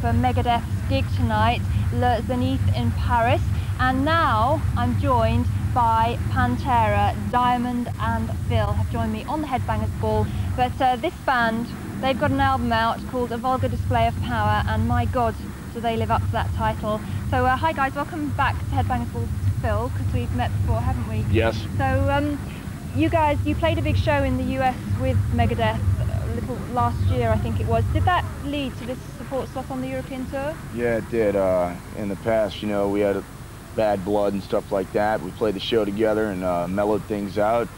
for Megadeth's gig tonight, Le Zénith in Paris, and now I'm joined by Pantera. Diamond and Phil have joined me on the Headbangers Ball, but this band, they've got an album out called A Vulgar Display of Power, and my God, do they live up to that title. So hi guys, welcome back to Headbangers Ball to Phil, because we've met before, haven't we? Yes. So you guys, you played a big show in the US with Megadeth last year, I think it was. Did that lead to this support slot on the European tour? Yeah, it did. In the past, you know, we had bad blood and stuff like that. We played the show together and mellowed things out,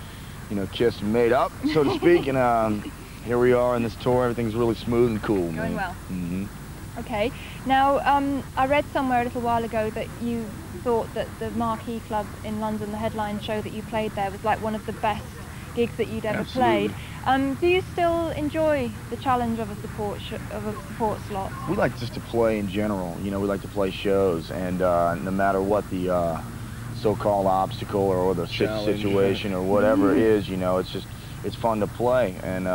you know, kissed and made up, so to speak, and here we are on this tour. Everything's really smooth and cool. Going well. Mm-hmm. Okay. Now, I read somewhere a little while ago that you thought that the Marquee Club in London, the headline show that you played there, was like one of the best gigs that you'd ever Absolutely. played. Do you still enjoy the challenge of a support slot? We like just to play in general. You know, we like to play shows, and no matter what the so-called obstacle or the Challenge, situation or whatever it is, you know, it's fun to play. And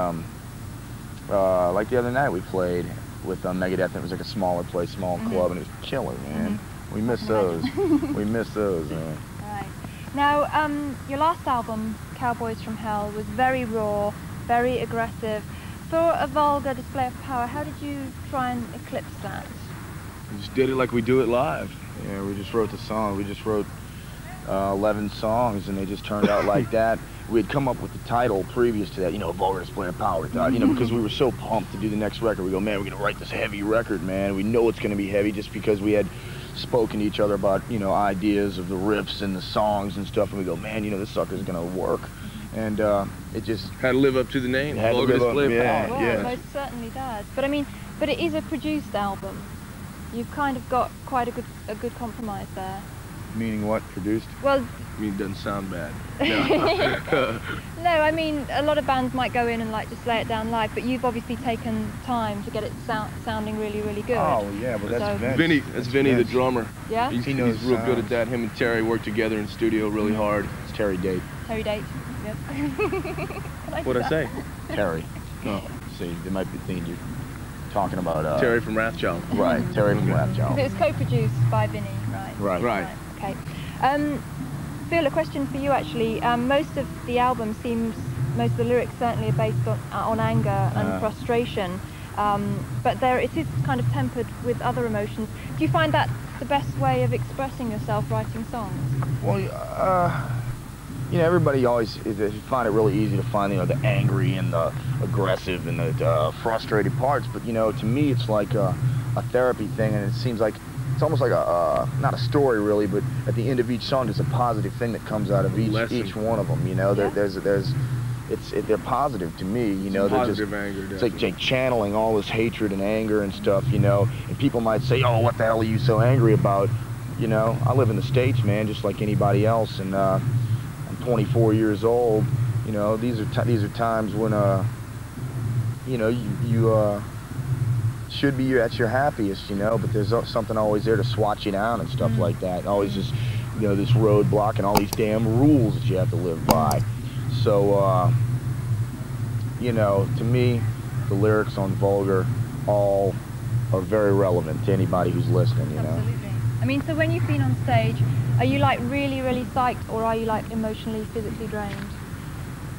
like the other night, we played with Megadeth. It was like a smaller place, small club, and it was killer, man. We miss those. We miss those. Right. Now, your last album, Cowboys from Hell, was very raw, very aggressive. For A Vulgar Display of Power, how did you try and eclipse that? We just did it like we do it live. Yeah, we just wrote the song. We just wrote 11 songs, and they just turned out like that. We had come up with the title previous to that, you know, Vulgar Display of Power, you know, because we were so pumped to do the next record. We go, man, we're going to write this heavy record, man. We know it's going to be heavy just because we had spoken to each other about, you know, ideas of the riffs and the songs and stuff, and we go, man, you know, this sucker's going to work. And it just had to live up to the name. Had Vulgar to live Display up, of yeah, Power. Well, yeah. it most certainly does. But I mean, but it is a produced album. You've kind of got quite a good compromise there. Meaning what? Produced? Well, I mean, it doesn't sound bad. No. No, I mean, a lot of bands might go in and like just lay it down live, but you've obviously taken time to get it sounding really, really good. Oh yeah, well that's So- Vince. That's Vinny, the drummer. Yeah? He's knows real good sounds. at that. Him and Terry work together in the studio really hard. It's Terry Date. Terry Date. Yes. What'd I say? Terry. Oh. See, they might be thinking you're talking about Terry from Wrathchild. Right, Terry from It Wrathchild. was co-produced by Vinnie, right? Right. Right. Okay. Phil, a question for you actually. Most of the album seems, most of the lyrics certainly are based on anger and frustration, but it is kind of tempered with other emotions. Do you find that the best way of expressing yourself writing songs? Well, you know, everybody always find it really easy to find, you know, the angry and the aggressive and the frustrated parts. But you know, to me, it's like a therapy thing, and it seems like it's almost like not a story really, but at the end of each song, there's a positive thing that comes out of each one of them. You know, Yeah. they're positive to me. You know, they're Positive just, anger, it's like channeling all this hatred and anger and stuff. You know, and people might say, "Oh, what the hell are you so angry about?" You know, I live in the States, man, just like anybody else, and I'm 24 years old. You know, these are times when you know, you should be at your happiest, you know, but there's something always there to swat you down and stuff like that. Always just, you know, this roadblock and all these damn rules that you have to live by. So, you know, to me, the lyrics on Vulgar all are very relevant to anybody who's listening, you know. Absolutely. I mean, so when you've been on stage, are you like really, really psyched, or are you like emotionally, physically drained?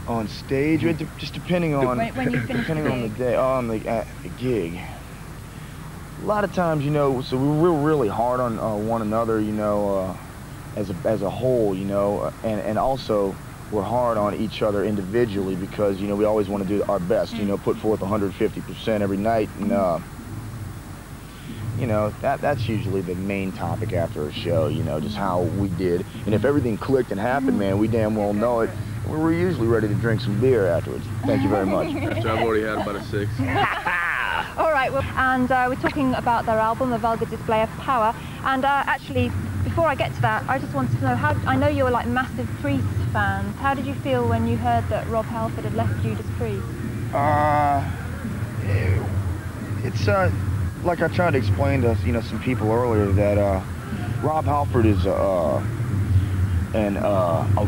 On stage, just depending on when you finish depending the on the gig. day, on the gig. A lot of times, you know, so we're really hard on one another, you know, as a whole, you know, and also we're hard on each other individually because, you know, we always want to do our best, you know, put forth 150% every night, and you know, that's usually the main topic after a show, you know, just how we did, and if everything clicked and happened, man, we damn well know it. We're usually ready to drink some beer afterwards. Thank you very much. After I've already had about a 6. All right, well, and we're talking about their album, A Vulgar Display of Power, and actually, before I get to that, I just wanted to know, I know you're like massive Priest fans. How did you feel when you heard that Rob Halford had left Judas Priest? It's like I tried to explain to, you know, some people earlier, that Rob Halford is a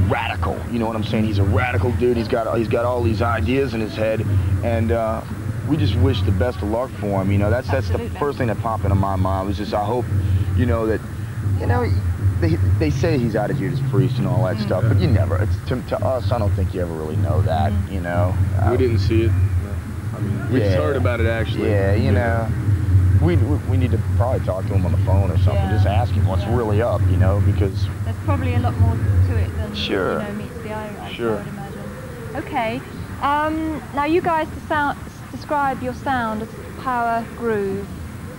radical. You know what I'm saying? He's a radical dude. He's got all these ideas in his head, and we just wish the best of luck for him. You know, that's Absolutely. the first thing that popped into my mind was just I hope, you know, that, you know, they say he's out of Judas Priest and all that stuff, but you never. It's to us, I don't think you ever really know that. You know, we didn't see it. I mean, we just heard about it actually. Yeah, you know. We need to probably talk to him on the phone or something. Just ask him what's really up, you know, because there's probably a lot more to it than you know, meets the eye, I would imagine. Okay, now you guys describe your sound as power groove.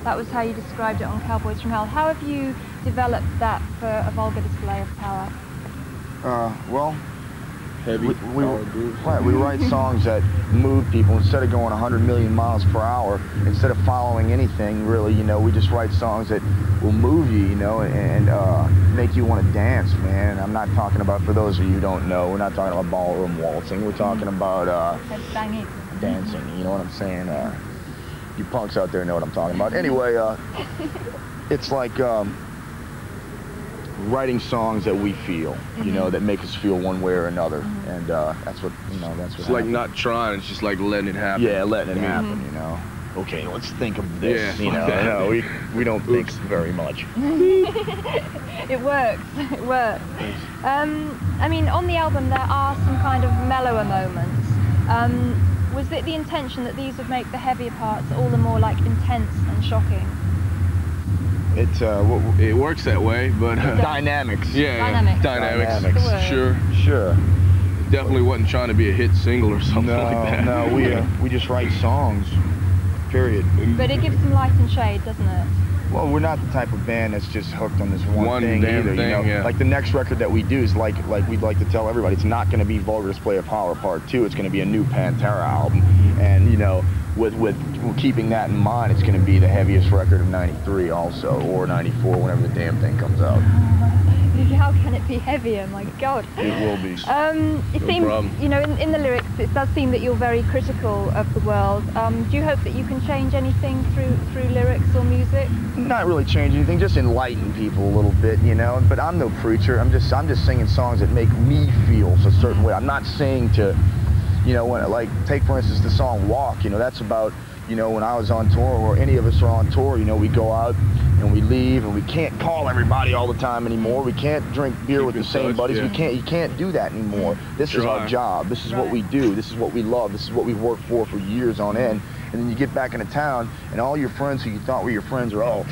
That was how you described it on Cowboys from Hell. How have you developed that for a vulgar display of power? Well, heavy we write songs that move people instead of going 100 million miles per hour. Instead of following anything, really, you know, we just write songs that will move you, you know, and make you want to dance, man. I'm not talking about, for those of you who don't know, we're not talking about ballroom waltzing. We're talking about dancing. You know what I'm saying? You punks out there know what I'm talking about. Anyway, it's like writing songs that we feel, you know, that make us feel one way or another, and that's what, you know, that's what it's like not trying, it's just like letting it happen. Yeah, letting it happen, you know. Okay, let's think of this, you know. No, we don't think very much. It works, it works. I mean, on the album there are some kind of mellower moments. Was it the intention that these would make the heavier parts all the more like intense and shocking? It works that way, but dynamics. Dynamics. Sure. It definitely wasn't trying to be a hit single or something like that. No, we just write songs. Period. But it gives some light and shade, doesn't it? Well, we're not the type of band that's just hooked on this one thing either. You know, like the next record that we do is like we'd like to tell everybody, it's not going to be Vulgar Display of Power Part 2. It's going to be a new Pantera album, and you know, with keeping that in mind, it's going to be the heaviest record of '93 also, or '94, whenever the damn thing comes out. How can it be heavier? My God. It will be. It seems, you know, in the lyrics, it does seem that you're very critical of the world. Do you hope that you can change anything through lyrics or music? Not really change anything, just enlighten people a little bit, you know. But I'm no preacher. I'm just singing songs that make me feel a certain way. I'm not saying to, you know, when, like, take for instance the song Walk, you know, that's about, you know, when I was on tour, or any of us are on tour, you know, we go out and we leave, and we can't call everybody all the time anymore. We can't drink beer with the same buddies. You can't do that anymore. This is our job. This is what we do. This is what we love. This is what we've worked for years on end. And then you get back into town, and all your friends who you thought were your friends are all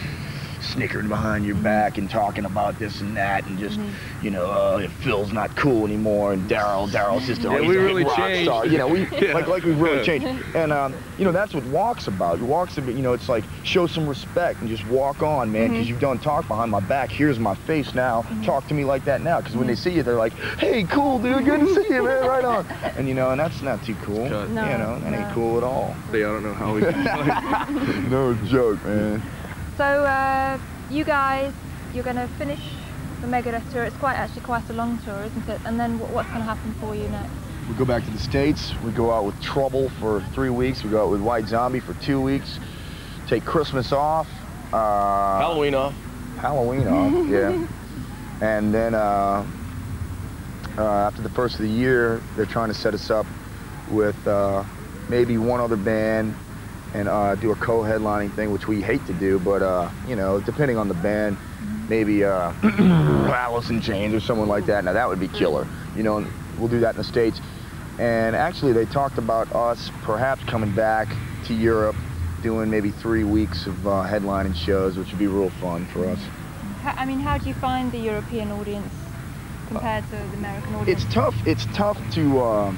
snickering behind your back and talking about this and that, and just, you know, Phil's not cool anymore, and Darrell's just we really rock changed. star. You know, like we really changed. And you know, that's what Walk's about. Walk's about, you know, it's like show some respect and just walk on, man, because you've done talk behind my back. Here's my face now. Talk to me like that now, because when they see you, they're like, hey, cool, dude, good to see you, man, right on. And you know, and that's not too cool. No, you know, that ain't cool at all. I don't know how we can No joke, man. So you guys, you're going to finish the Megadeth tour. It's actually quite a long tour, isn't it? And then what's going to happen for you next? We go back to the States. We go out with Trouble for 3 weeks. We go out with White Zombie for 2 weeks. Take Christmas off. Halloween off. Halloween off, yeah. And then after the first of the year, they're trying to set us up with maybe one other band, and do a co-headlining thing, which we hate to do, but you know, depending on the band, maybe Alice in Chains or someone like that. Now that would be killer, you know. And we'll do that in the States. And actually, they talked about us perhaps coming back to Europe, doing maybe 3 weeks of headlining shows, which would be real fun for us. I mean, how do you find the European audience compared to the American audience? It's tough to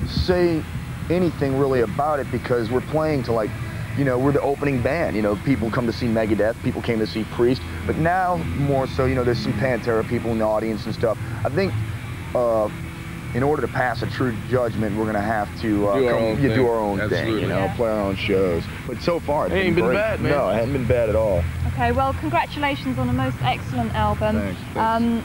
say anything really about it, because we're playing to, like, you know, we're the opening band. You know, people come to see Megadeth, people came to see Priest, but now more so, you know, there's some Pantera people in the audience and stuff. I think in order to pass a true judgment, we're going to have to do our own thing, you know, play our own shows. But so far, it's ain't been bad, man. No, it hasn't been bad at all. Okay, well, congratulations on a most excellent album. Thanks.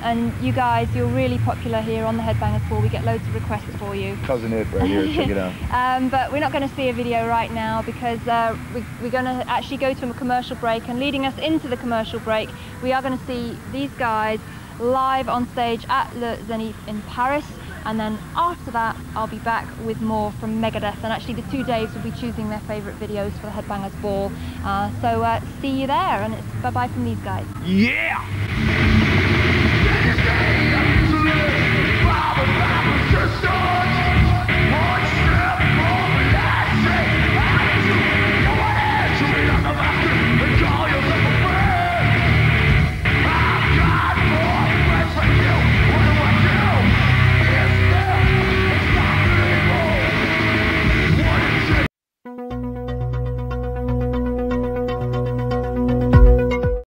And you guys, you're really popular here on the Headbangers Ball. We get loads of requests for you. Cousin It right here, check it out. But we're not going to see a video right now, because we're going to actually go to a commercial break, and leading us into the commercial break, we are going to see these guys live on stage at Le Zénith in Paris. and then after that I'll be back with more from Megadeth, and actually the 2 days will be choosing their favourite videos for the Headbangers Ball. So see you there, and it's bye-bye from these guys. Yeah!